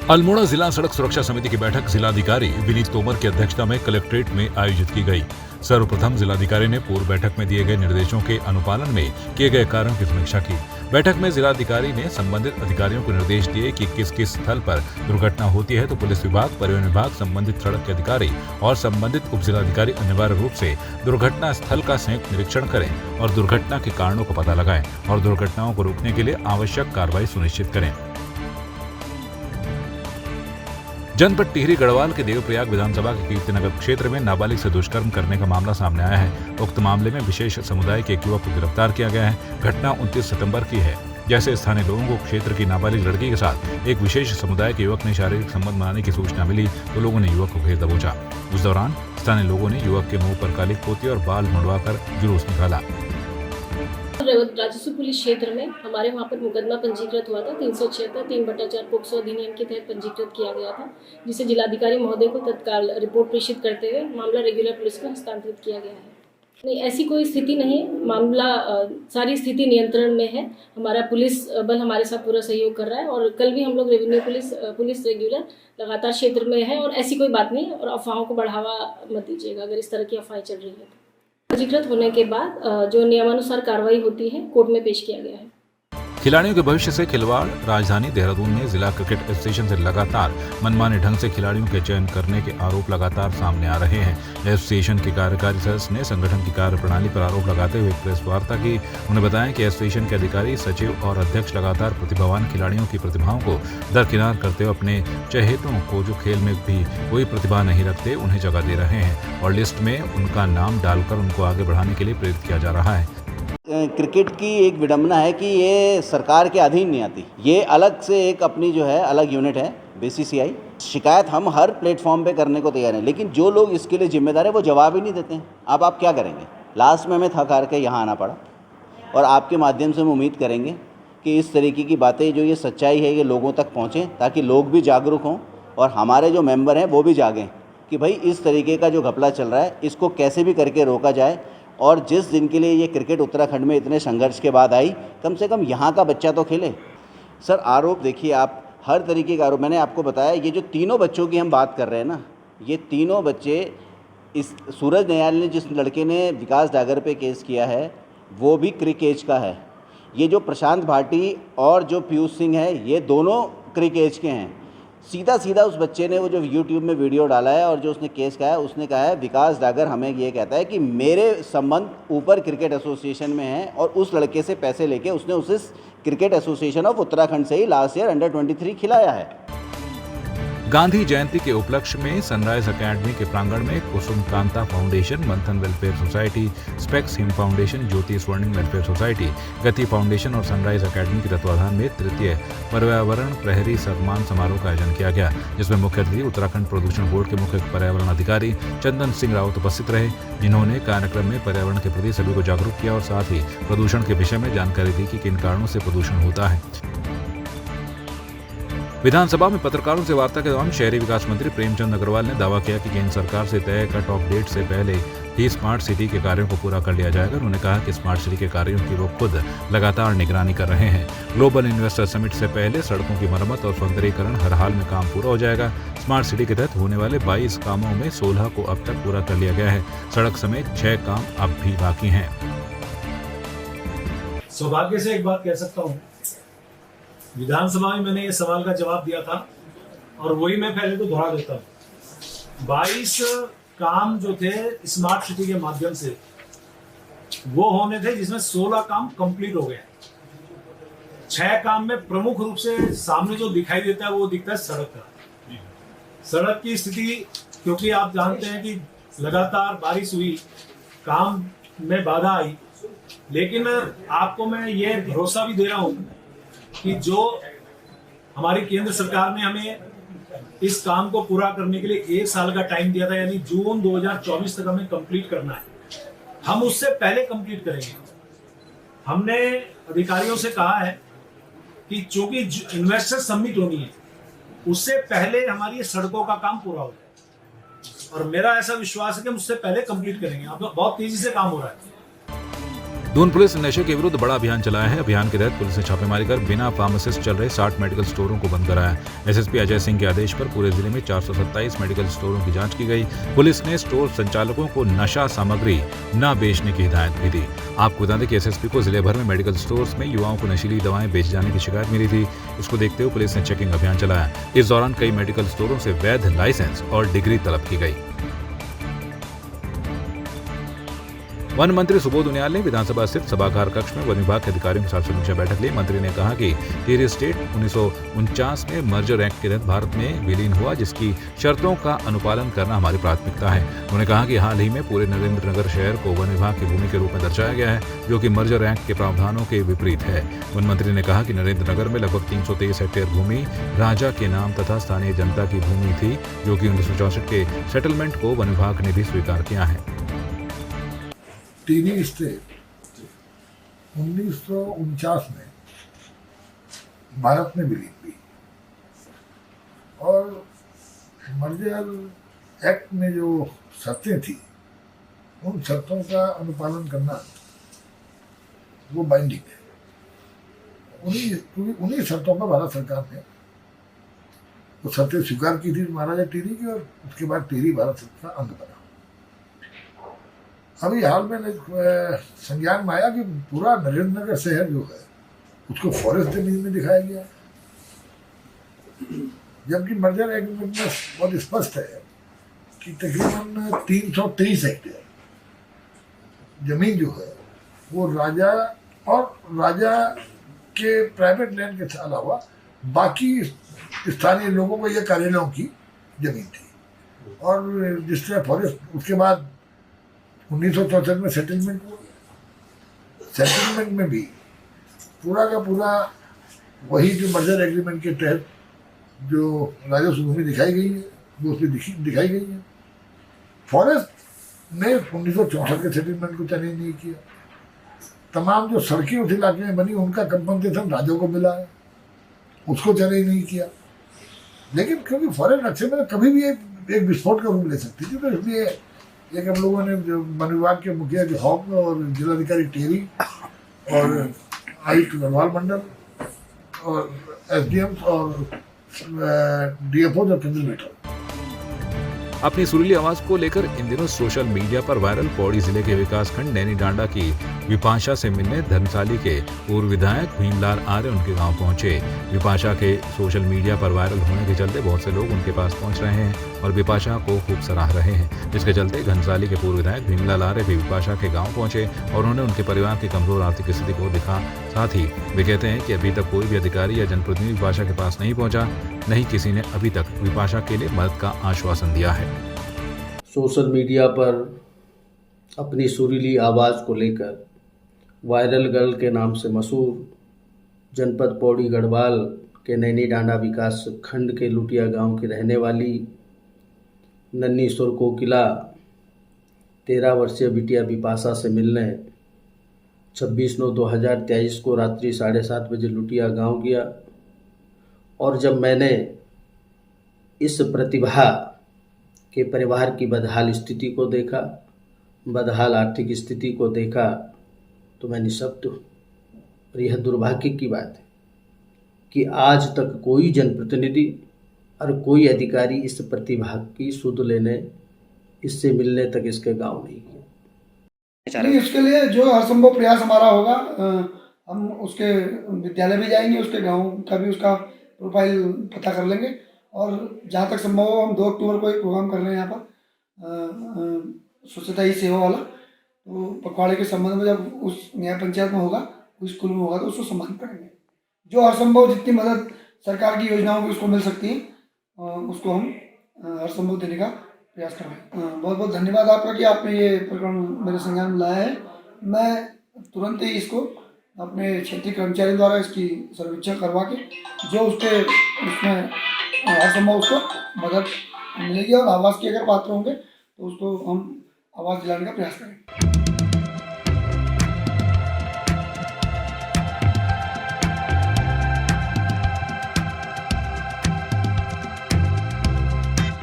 अल्मोड़ा जिला सड़क सुरक्षा समिति की बैठक जिलाधिकारी विनीत तोमर की अध्यक्षता में कलेक्ट्रेट में आयोजित की गई। सर्वप्रथम जिलाधिकारी ने पूर्व बैठक में दिए गए निर्देशों के अनुपालन में किए गए कार्यों की समीक्षा की। बैठक में जिलाधिकारी ने संबंधित अधिकारियों को निर्देश दिए कि किस किस स्थल पर दुर्घटना होती है तो पुलिस विभाग, परिवहन विभाग, संबंधित सड़क के अधिकारी और संबंधित उप जिलाधिकारी अनिवार्य रूप से दुर्घटना स्थल का संयुक्त निरीक्षण करें और दुर्घटना के कारणों का पता लगाएं और दुर्घटनाओं को रोकने के लिए आवश्यक कार्रवाई सुनिश्चित करें। जनपद टिहरी गढ़वाल के देवप्रयाग विधानसभा के कीर्तिनगर क्षेत्र में नाबालिग से दुष्कर्म करने का मामला सामने आया है। उक्त मामले में विशेष समुदाय के एक युवक को गिरफ्तार किया गया है। घटना 29 सितंबर की है। जैसे स्थानीय लोगों को क्षेत्र की नाबालिग लड़की के साथ एक विशेष समुदाय के युवक ने शारीरिक संबंध बनाने की सूचना मिली तो लोगों ने युवक को घेर दबोचा। उस दौरान स्थानीय लोगों ने युवक के मुंह पर काली पोती और बाल मुड़वाकर जुलूस निकाला। राजस्व पुलिस क्षेत्र में हमारे वहाँ पर मुकदमा पंजीकृत हुआ था 376 3/4 पोक्सो अधिनियम के तहत पंजीकृत किया गया था, जिसे जिलाधिकारी महोदय को तत्काल रिपोर्ट प्रेषित करते हुए मामला रेगुलर पुलिस को हस्तांतरित किया गया है। नहीं, ऐसी कोई स्थिति नहीं, मामला सारी स्थिति नियंत्रण में है। हमारा पुलिस बल हमारे साथ पूरा सहयोग कर रहा है और कल भी हम लोग रेवेन्यू पुलिस रेगुलर लगातार क्षेत्र में है और ऐसी कोई बात नहीं। और अफवाहों को बढ़ावा मत दीजिएगा अगर इस तरह की अफवाहें चल रही है तो। पंजीकृत होने के बाद जो नियमानुसार कार्रवाई होती है कोर्ट में पेश किया गया है। खिलाड़ियों के भविष्य से खिलवाड़। राजधानी देहरादून में जिला क्रिकेट एसोसिएशन से लगातार मनमाने ढंग से खिलाड़ियों के चयन करने के आरोप लगातार सामने आ रहे हैं। एसोसिएशन के कार्यकारी सदस्य ने संगठन की कार्यप्रणाली पर आरोप लगाते हुए प्रेस वार्ता की। उन्होंने बताया कि एसोसिएशन के अधिकारी, सचिव और अध्यक्ष लगातार प्रतिभावान खिलाड़ियों की प्रतिभाओं को दरकिनार करते हुए अपने चहेतों को जो खेल में भी कोई प्रतिभा नहीं रखते उन्हें जगह दे रहे हैं और लिस्ट में उनका नाम डालकर उनको आगे बढ़ाने के लिए प्रेरित किया जा रहा है। क्रिकेट की एक विडंबना है कि ये सरकार के अधीन नहीं आती। ये अलग से एक अपनी जो है अलग यूनिट है बीसीसीआई। शिकायत हम हर प्लेटफॉर्म पे करने को तैयार हैं, लेकिन जो लोग इसके लिए जिम्मेदार है वो जवाब ही नहीं देते हैं। अब आप क्या करेंगे? लास्ट में हमें थक हार के यहाँ आना पड़ा और आपके माध्यम से हम उम्मीद करेंगे कि इस तरीके की बातें जो ये सच्चाई है ये लोगों तक पहुँचें ताकि लोग भी जागरूक हों और हमारे जो मेंबर हैं वो भी जागें कि भाई इस तरीके का जो घपला चल रहा है इसको कैसे भी करके रोका जाए। और जिस दिन के लिए ये क्रिकेट उत्तराखंड में इतने संघर्ष के बाद आई, कम से कम यहाँ का बच्चा तो खेले। सर आरोप देखिए, आप हर तरीके का आरोप, मैंने आपको बताया ये जो तीनों बच्चों की हम बात कर रहे हैं ना, ये तीनों बच्चे इस सूरज नयाल ने जिस लड़के ने विकास डागर पे केस किया है वो भी क्रिकेट का है। ये जो प्रशांत भाटी और जो पीयूष सिंह है ये दोनों क्रिकेट के हैं। सीधा सीधा उस बच्चे ने वो जो यूट्यूब में वीडियो डाला है और जो उसने केस कहा है उसने कहा है विकास डागर हमें ये कहता है कि मेरे संबंध ऊपर क्रिकेट एसोसिएशन में हैं और उस लड़के से पैसे लेके उसने उसे क्रिकेट एसोसिएशन ऑफ उत्तराखंड से ही लास्ट ईयर अंडर-23 खिलाया है। गांधी जयंती के उपलक्ष्य में सनराइज एकेडमी के प्रांगण में Kusum Kanta foundation, Manthan welfare society, Specs Him foundation, Jyoti Swarnim welfare society, Gati foundation और सनराइज एकेडमी के तत्वाधान में तृतीय पर्यावरण प्रहरी सम्मान समारोह का आयोजन किया गया, जिसमें मुख्य अतिथि उत्तराखंड प्रदूषण बोर्ड के मुख्य पर्यावरण अधिकारी चंदन सिंह रावत उपस्थित रहे, जिन्होंने कार्यक्रम में पर्यावरण के प्रति सभी को जागरूक किया और साथ ही प्रदूषण के विषय में जानकारी दी कि किन कारणों से प्रदूषण होता है। विधानसभा में पत्रकारों से वार्ता के दौरान शहरी विकास मंत्री प्रेमचंद अग्रवाल ने दावा किया कि केंद्र सरकार से तय कट ऑफ डेट से पहले ही स्मार्ट सिटी के कार्यों को पूरा कर लिया जाएगा। उन्होंने कहा कि स्मार्ट सिटी के कार्यों की वो खुद लगातार निगरानी कर रहे हैं। ग्लोबल इन्वेस्टर समिट से पहले सड़कों की मरम्मत और सौंदर्यीकरण हर हाल में काम पूरा हो जाएगा। स्मार्ट सिटी के तहत होने वाले 22 कामों में 16 को अब तक पूरा कर लिया गया है। सड़क समेत 6 काम अब भी बाकी हैं। सौभाग्य से एक बात कह सकता हूँ, विधानसभा में मैंने ये सवाल का जवाब दिया था और वही मैं पहले तो दोहरा देता हूँ। 22 काम जो थे स्मार्ट सिटी के माध्यम से वो होने थे, जिसमें 16 काम कंप्लीट हो गए। 6 काम में प्रमुख रूप से सामने जो दिखाई देता है वो दिखता है सड़क का। सड़क की स्थिति, क्योंकि आप जानते हैं कि लगातार बारिश हुई, काम में बाधा आई, लेकिन आपको मैं ये भरोसा भी दे रहा हूँ कि जो हमारी केंद्र सरकार ने हमें इस काम को पूरा करने के लिए 1 साल का टाइम दिया था, यानी जून 2024 तक हमें कंप्लीट करना है, हम उससे पहले कंप्लीट करेंगे। हमने अधिकारियों से कहा है कि चूंकि इन्वेस्टर समिट होनी है उससे पहले हमारी सड़कों का काम पूरा हो जाए और मेरा ऐसा विश्वास है कि हम उससे पहले कंप्लीट करेंगे। अब बहुत तेजी से काम हो रहा है। दून पुलिस ने नशे के विरुद्ध बड़ा अभियान चलाया है। अभियान के तहत पुलिस ने छापेमारी कर बिना फार्मासिस्ट चल रहे 60 मेडिकल स्टोरों को बंद कराया। एसएसपी अजय सिंह के आदेश पर पूरे जिले में 427 मेडिकल स्टोरों की जांच की गई। पुलिस ने स्टोर संचालकों को नशा सामग्री न बेचने की हिदायत भी दी। आपको बता दें कि एसएसपी को जिले भर में मेडिकल स्टोर्स में युवाओं को नशीली दवाएं बेचे जाने की शिकायत मिली थी। इसको देखते हुए पुलिस ने चेकिंग अभियान चलाया। इस दौरान कई मेडिकल स्टोरों से वैध लाइसेंस और डिग्री तलब की गई। वन मंत्री सुबोध उनियाल ने विधानसभा स्थित सभागार कक्ष में वन विभाग के अधिकारियों के साथ समीक्षा बैठक ली। मंत्री ने कहा कि टिहरी स्टेट 1949 में मर्जर एक्ट के तहत भारत में विलीन हुआ, जिसकी शर्तों का अनुपालन करना हमारी प्राथमिकता है। उन्होंने कहा कि हाल ही में पूरे नरेंद्र नगर शहर को वन विभाग की भूमि के रूप में दर्शाया गया है, जो कि मर्जर एक्ट के प्रावधानों के विपरीत है। वन मंत्री ने कहा कि नरेंद्र नगर में लगभग 323 हेक्टेयर भूमि राजा के नाम तथा स्थानीय जनता की भूमि थी, जो कि 1964 के सेटलमेंट को वन विभाग ने भी स्वीकार किया है। टिहरी स्टेट 1949 में भारत में विलीन हुई और मर्जर एक्ट में जो शर्तें थी उन शर्तों का अनुपालन करना वो बाइंडिंग है। उन्हीं शर्तों पर भारत सरकार ने वो शर्तें स्वीकार की थी महाराजा टिहरी की, और उसके बाद टिहरी भारत सरकार का अंग बना। अभी हाल में संज्ञान में आया कि पूरा नरेंद्र नगर शहर जो है उसको फॉरेस्ट जमीन में दिखाया गया, जबकि मर्जर एक्ट में बहुत स्पष्ट है कि तकरीबन 323 हेक्टेयर जमीन जो है वो राजा और राजा के प्राइवेट लैंड के अलावा बाकी स्थानीय लोगों को या कार्यालयों की जमीन थी। और जिस तरह फॉरेस्ट उसके बाद 1964 में सेटलमेंट हुआ, सेटलमेंट में भी पूरा का पूरा वही जो मर्जर एग्रीमेंट के तहत जो राजस्व भूमि दिखाई गई है वो उसमें दिखाई गई है। फॉरेस्ट ने 1964 के सेटलमेंट को चैलेंज नहीं किया। तमाम जो सड़कें उस इलाके में बनी उनका कंपनसेशन राज्यों को मिला है, उसको चैलेंज नहीं किया। लेकिन क्योंकि फॉरेस्ट नक्शे में कभी भी एक विस्फोट का रूप ले सकती थी, तो इसलिए एक हम लोगों ने जो वन विभाग के मुखिया जो हॉक और जिलाधिकारी टिहरी और आयुक्त गढ़वाल मंडल और एसडीएम और डीएफओ और कंजर्वेटर अपनी सुरीली आवाज को लेकर इन दिनों सोशल मीडिया पर वायरल पौड़ी जिले के विकासखंड नैनी डांडा की विपाशा से मिलने धर्मशाली के पूर्व विधायक भीमलाल आर्य उनके गांव पहुंचे। विपाशा के सोशल मीडिया पर वायरल होने के चलते बहुत से लोग उनके पास पहुंच रहे हैं और विपाशा को खूब सराह रहे हैं, जिसके चलते घनसाली के पूर्व विधायक भीमलाल आर्य भी विपाशा के गाँव पहुंचे और उन्होंने उनके परिवार की कमजोर आर्थिक स्थिति को दिखा। साथ ही वे कहते हैं कि अभी तक कोई भी अधिकारी या जनप्रतिनिधि विपाशा के पास नहीं पहुंचा, नहीं किसी ने अभी तक विपाशा के लिए मदद का आश्वासन दिया है। सोशल मीडिया पर अपनी सुरीली आवाज़ को लेकर वायरल गर्ल के नाम से मशहूर जनपद पौड़ी गढ़वाल के नैनी डांडा विकास खंड के लुटिया गांव की रहने वाली नन्ही सुर कोकिला 13 वर्षीय बिटिया विपाशा से मिलने 26/9/2023 को रात्रि 7:30 बजे लुटिया गांव गया। और जब मैंने इस प्रतिभा के परिवार की बदहाल स्थिति को देखा, बदहाल आर्थिक स्थिति को देखा, तो मैं निःशब्द हूँ। और यह दुर्भाग्य की बात है कि आज तक कोई जनप्रतिनिधि और कोई अधिकारी इस प्रतिभा की सुध लेने, इससे मिलने तक इसके गांव नहीं गया। नहीं, इसके लिए जो हरसंभव प्रयास हमारा होगा, हम उसके विद्यालय भी जाएंगे, उसके गांव का भी उसका प्रोफाइल पता कर लेंगे और जहाँ तक संभव हो हम 2 अक्टूबर को एक प्रोग्राम कर रहे हैं यहाँ पर स्वच्छता ही सेवा वाला। तो पखवाड़े के संबंध में जब उस न्याय पंचायत में होगा, उस स्कूल में होगा, तो उसको सम्मानित करेंगे। जो हरसंभव जितनी मदद सरकार की योजनाओं की उसको मिल सकती है, उसको हम हरसंभव देने का प्रयास कर रहे हैं। बहुत बहुत धन्यवाद आपका कि आपने ये प्रकरण मेरे संज्ञान में लाया है। मैं तुरंत ही इसको अपने क्षेत्रीय कर्मचारियों द्वारा इसकी सर्वेक्षण करवा के जो उसमें हर संभव उसको मदद मिलेगी और आवास के अगर पात्र होंगे तो उसको हम आवास दिलाने का प्रयास करेंगे।